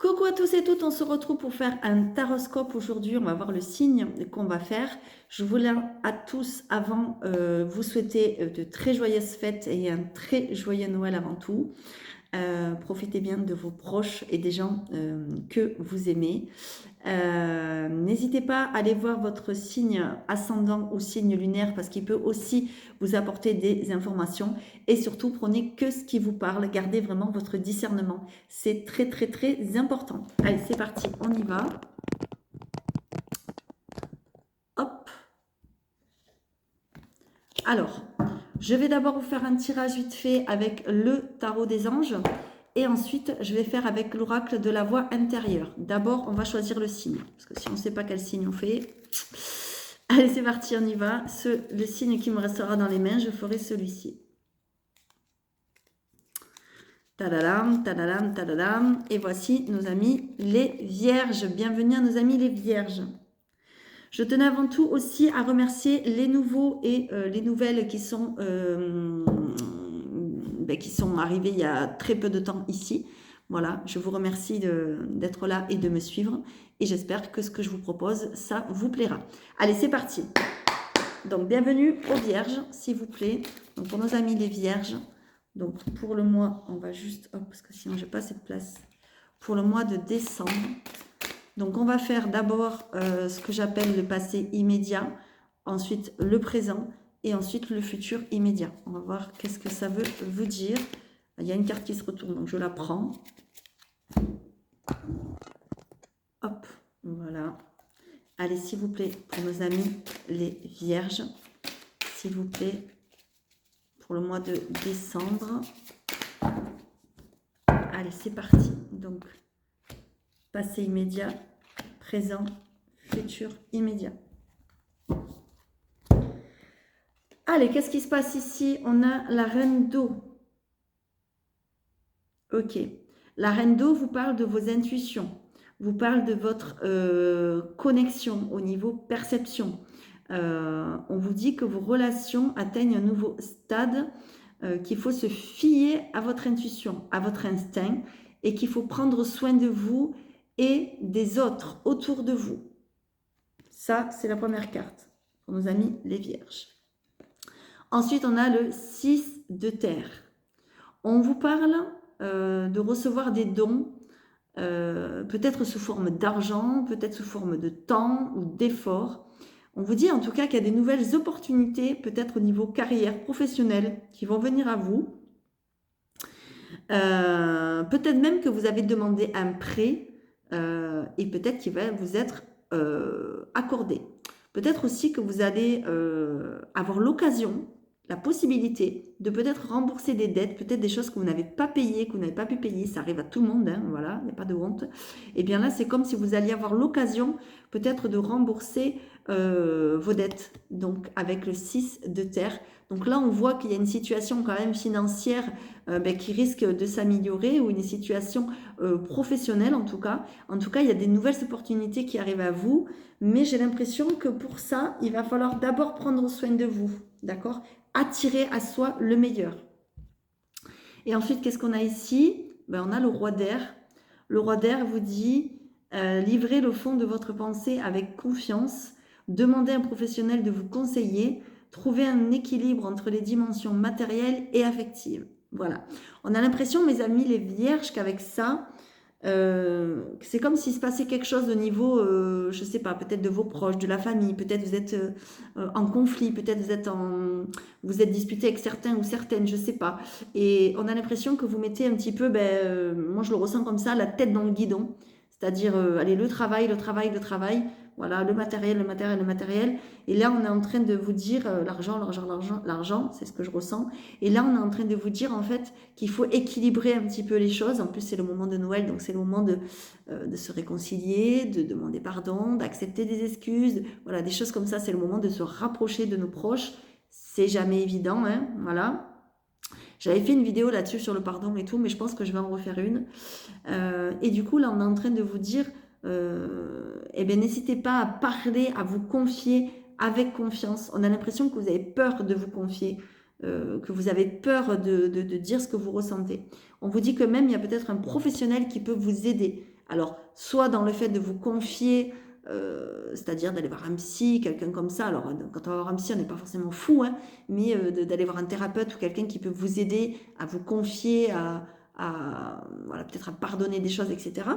Coucou à tous et toutes, on se retrouve pour faire un taroscope aujourd'hui. On va voir le signe qu'on va faire. Je voulais à tous, avant, vous souhaiter de très joyeuses fêtes et un très joyeux Noël avant tout. Profitez bien de vos proches et des gens que vous aimez. N'hésitez pas à aller voir votre signe ascendant ou signe lunaire parce qu'il peut aussi vous apporter des informations. Et surtout, prenez que ce qui vous parle. Gardez vraiment votre discernement. C'est très, très, très important. Allez, c'est parti. On y va. Hop. Alors, je vais d'abord vous faire un tirage vite fait avec le tarot des anges. Et ensuite, je vais faire avec l'oracle de la voix intérieure. D'abord, on va choisir le signe. Parce que si on ne sait pas quel signe on fait... Allez, c'est parti, on y va. Le signe qui me restera dans les mains, je ferai celui-ci. Tadadam, tadadam, tadadam. Et voici nos amis les vierges. Bienvenue à nos amis les vierges. Je tenais avant tout aussi à remercier les nouveaux et les nouvelles qui sont arrivées il y a très peu de temps ici. Voilà, je vous remercie d'être là et de me suivre. Et j'espère que ce que je vous propose, ça vous plaira. Allez, c'est parti. Donc, bienvenue aux vierges, s'il vous plaît. Donc, pour nos amis les vierges. Donc, pour le mois, on va juste... Hop, parce que sinon, je n'ai pas cette place. Pour le mois de décembre. Donc, on va faire d'abord ce que j'appelle le passé immédiat, ensuite le présent et ensuite le futur immédiat. On va voir qu'est-ce que ça veut vous dire. Il y a une carte qui se retourne, donc je la prends. Hop, voilà. Allez, s'il vous plaît, pour nos amis les vierges, s'il vous plaît, pour le mois de décembre. Allez, c'est parti. Donc, passé immédiat, présent, futur immédiat. Allez, qu'est-ce qui se passe ici? On a la reine d'eau. Ok. La reine d'eau vous parle de vos intuitions, vous parle de votre connexion au niveau perception. On vous dit que vos relations atteignent un nouveau stade, qu'il faut se fier à votre intuition, à votre instinct, et qu'il faut prendre soin de vous et des autres autour de vous. Ça, c'est la première carte pour nos amis les vierges. Ensuite, on a le 6 de terre. On vous parle de recevoir des dons, peut-être sous forme d'argent, peut-être sous forme de temps ou d'effort. On vous dit en tout cas qu'il y a des nouvelles opportunités, peut-être au niveau carrière, professionnelle, qui vont venir à vous. Peut-être même que vous avez demandé un prêt et peut-être qu'il va vous être accordé. Peut-être aussi que vous allez avoir l'occasion, la possibilité de peut-être rembourser des dettes, peut-être des choses que vous n'avez pas payées, que vous n'avez pas pu payer, ça arrive à tout le monde, hein, voilà, il n'y a pas de honte. Et bien là, c'est comme si vous alliez avoir l'occasion peut-être de rembourser vos dettes, donc avec le 6 de terre. Donc là, on voit qu'il y a une situation quand même financière qui risque de s'améliorer ou une situation professionnelle en tout cas. En tout cas, il y a des nouvelles opportunités qui arrivent à vous, mais j'ai l'impression que pour ça, il va falloir d'abord prendre soin de vous, d'accord? Attirer à soi le meilleur. Et ensuite, qu'est-ce qu'on a ici? On a le roi d'air. Le roi d'air vous dit livrez le fond de votre pensée avec confiance, demandez à un professionnel de vous conseiller, trouvez un équilibre entre les dimensions matérielles et affectives. Voilà. On a l'impression, mes amis les vierges, qu'avec ça, c'est comme s'il se passait quelque chose au niveau, je ne sais pas, peut-être de vos proches, de la famille, peut-être vous êtes en conflit, peut-être vous êtes disputé avec certains ou certaines, je ne sais pas. Et on a l'impression que vous mettez un petit peu, moi je le ressens comme ça, la tête dans le guidon. C'est-à-dire, allez, le travail, voilà, le matériel. Et là, on est en train de vous dire l'argent, c'est ce que je ressens. Et là, on est en train de vous dire, en fait, qu'il faut équilibrer un petit peu les choses. En plus, c'est le moment de Noël, donc c'est le moment de se réconcilier, de demander pardon, d'accepter des excuses. Voilà, des choses comme ça, c'est le moment de se rapprocher de nos proches. C'est jamais évident, hein, voilà. J'avais fait une vidéo là-dessus sur le pardon et tout, mais je pense que je vais en refaire une. Et du coup, là, on est en train de vous dire, n'hésitez pas à parler, à vous confier avec confiance. On a l'impression que vous avez peur de vous confier, que vous avez peur de dire ce que vous ressentez. On vous dit que même, il y a peut-être un professionnel qui peut vous aider Alors, soit dans le fait de vous confier, c'est-à-dire d'aller voir un psy, quelqu'un comme ça. Alors, quand on va voir un psy, on n'est pas forcément fou, hein, mais d'aller voir un thérapeute ou quelqu'un qui peut vous aider à vous confier, voilà, peut-être à pardonner des choses, etc.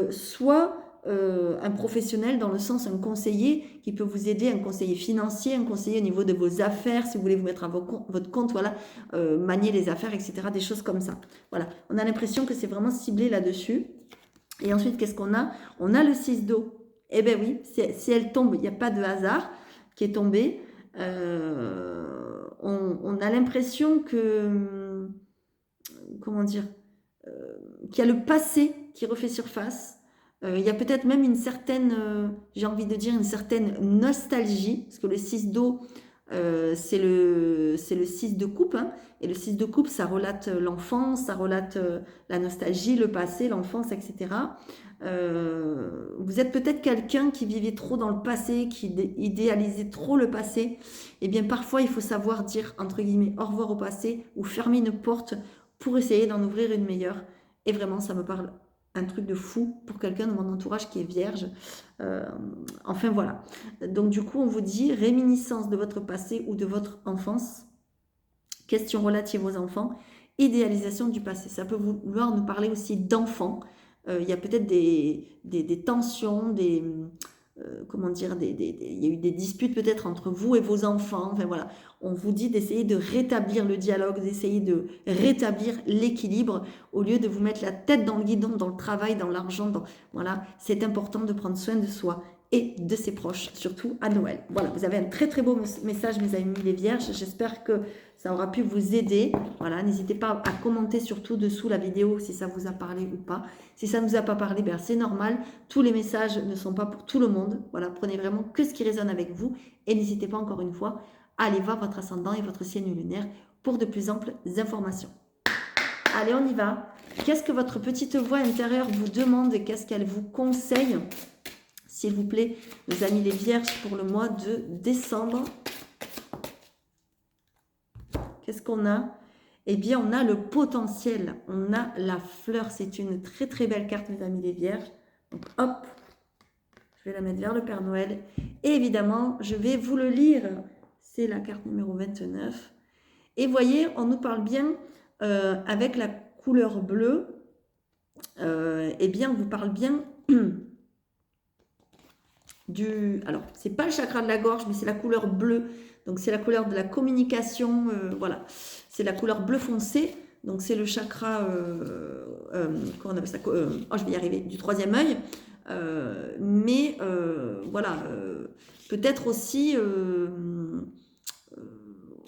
Soit un professionnel dans le sens un conseiller qui peut vous aider, un conseiller financier, un conseiller au niveau de vos affaires, si vous voulez vous mettre à votre compte, voilà, manier les affaires, etc. Des choses comme ça. Voilà, on a l'impression que c'est vraiment ciblé là-dessus. Et ensuite, qu'est-ce qu'on a? On a le 6 d'eau. Eh bien oui, si elle tombe, il n'y a pas de hasard qui est tombé. On a l'impression que, comment dire, qu'il y a le passé qui refait surface. Il y a peut-être même une certaine, j'ai envie de dire, une certaine nostalgie, parce que le 6 d'eau, c'est le 6 de coupe, hein, et le 6 de coupe, ça relate l'enfance, ça relate la nostalgie, le passé, l'enfance, etc. Vous êtes peut-être quelqu'un qui vivait trop dans le passé, qui idéalisait trop le passé. Eh bien, parfois, il faut savoir dire, entre guillemets, au revoir au passé, ou fermer une porte pour essayer d'en ouvrir une meilleure. Et vraiment, ça me parle un truc de fou pour quelqu'un de mon entourage qui est vierge. Enfin, voilà. Donc, du coup, on vous dit réminiscence de votre passé ou de votre enfance. Questions relatives aux enfants. Idéalisation du passé. Ça peut vouloir nous parler aussi d'enfants. Il y a peut-être des tensions, comment dire, il y a eu des disputes peut-être entre vous et vos enfants. Enfin voilà, on vous dit d'essayer de rétablir le dialogue, d'essayer de rétablir l'équilibre au lieu de vous mettre la tête dans le guidon, dans le travail, dans l'argent. Voilà, c'est important de prendre soin de soi et de ses proches, surtout à Noël. Voilà, vous avez un très très beau message, mes amis les vierges. J'espère que ça aura pu vous aider. Voilà, n'hésitez pas à commenter surtout dessous la vidéo si ça vous a parlé ou pas. Si ça ne vous a pas parlé, ben c'est normal. Tous les messages ne sont pas pour tout le monde. Voilà, prenez vraiment que ce qui résonne avec vous. Et n'hésitez pas encore une fois à aller voir votre ascendant et votre signe lunaire pour de plus amples informations. Allez, on y va. Qu'est-ce que votre petite voix intérieure vous demande et qu'est-ce qu'elle vous conseille? S'il vous plaît, mes amis les vierges, pour le mois de décembre. Qu'est-ce qu'on a? Eh bien, on a le potentiel, on a la fleur. C'est une très très belle carte, mes amis les vierges. Donc, hop, je vais la mettre vers le Père Noël. Et évidemment, je vais vous le lire. C'est la carte numéro 29. Et voyez, on nous parle bien avec la couleur bleue. Eh bien, on vous parle bien alors, c'est pas le chakra de la gorge, mais c'est la couleur bleue. Donc, c'est la couleur de la communication. Voilà, c'est la couleur bleu foncé. Donc, c'est le chakra, comment on appelle ça, je vais y arriver, du troisième œil. Voilà, peut-être aussi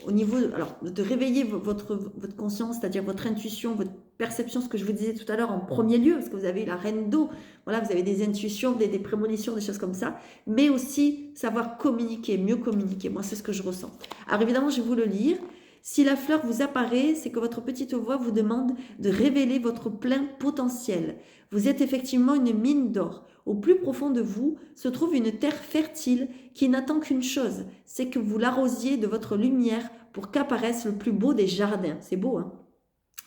au niveau, alors, de réveiller votre conscience, c'est-à-dire votre intuition, votre perception, ce que je vous disais tout à l'heure en premier lieu, parce que vous avez la reine d'eau, voilà, vous avez des intuitions, des prémonitions, des choses comme ça, mais aussi savoir communiquer, mieux communiquer. Moi, c'est ce que je ressens. Alors évidemment, je vais vous le lire. Si la fleur vous apparaît, c'est que votre petite voix vous demande de révéler votre plein potentiel. Vous êtes effectivement une mine d'or. Au plus profond de vous se trouve une terre fertile qui n'attend qu'une chose, c'est que vous l'arrosiez de votre lumière pour qu'apparaisse le plus beau des jardins. C'est beau, hein?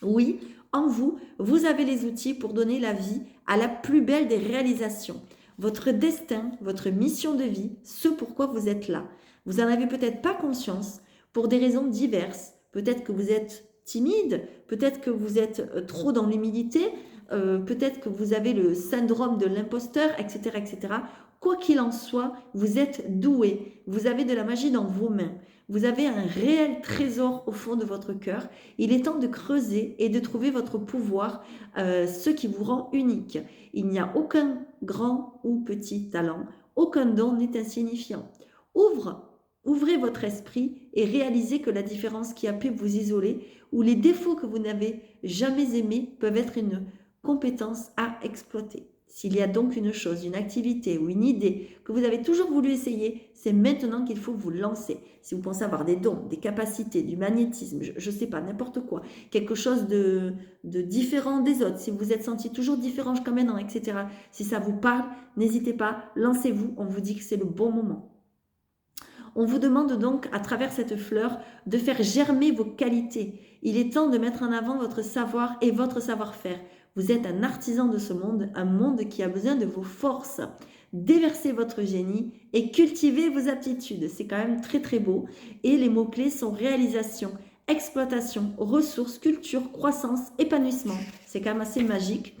Oui, en vous, vous avez les outils pour donner la vie à la plus belle des réalisations. Votre destin, votre mission de vie, ce pourquoi vous êtes là. Vous n'en avez peut-être pas conscience pour des raisons diverses. Peut-être que vous êtes timide, peut-être que vous êtes trop dans l'humilité, peut-être que vous avez le syndrome de l'imposteur, etc., etc. Quoi qu'il en soit, vous êtes doué. Vous avez de la magie dans vos mains. Vous avez un réel trésor au fond de votre cœur. Il est temps de creuser et de trouver votre pouvoir, ce qui vous rend unique. Il n'y a aucun grand ou petit talent, aucun don n'est insignifiant. Ouvrez votre esprit et réalisez que la différence qui a pu vous isoler ou les défauts que vous n'avez jamais aimés peuvent être une compétence à exploiter. S'il y a donc une chose, une activité ou une idée que vous avez toujours voulu essayer, c'est maintenant qu'il faut vous lancer. Si vous pensez avoir des dons, des capacités, du magnétisme, je ne sais pas, n'importe quoi, quelque chose de différent des autres, si vous vous êtes senti toujours différent jusqu'à maintenant, etc. Si ça vous parle, n'hésitez pas, lancez-vous, on vous dit que c'est le bon moment. On vous demande donc, à travers cette fleur, de faire germer vos qualités. Il est temps de mettre en avant votre savoir et votre savoir-faire. Vous êtes un artisan de ce monde, un monde qui a besoin de vos forces. Déversez votre génie et cultivez vos aptitudes. C'est quand même très très beau. Et les mots-clés sont réalisation, exploitation, ressources, culture, croissance, épanouissement. C'est quand même assez magique.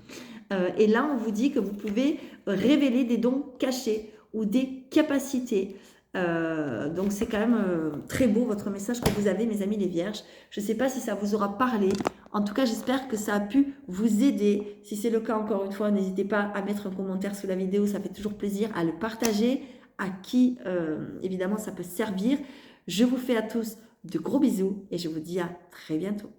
Et là, on vous dit que vous pouvez révéler des dons cachés ou des capacités. Donc c'est quand même très beau votre message que vous avez, mes amis les vierges. Je ne sais pas si ça vous aura parlé. En tout cas, j'espère que ça a pu vous aider. Si c'est le cas, encore une fois, n'hésitez pas à mettre un commentaire sous la vidéo. Ça fait toujours plaisir à le partager, à qui, évidemment, ça peut servir. Je vous fais à tous de gros bisous et je vous dis à très bientôt.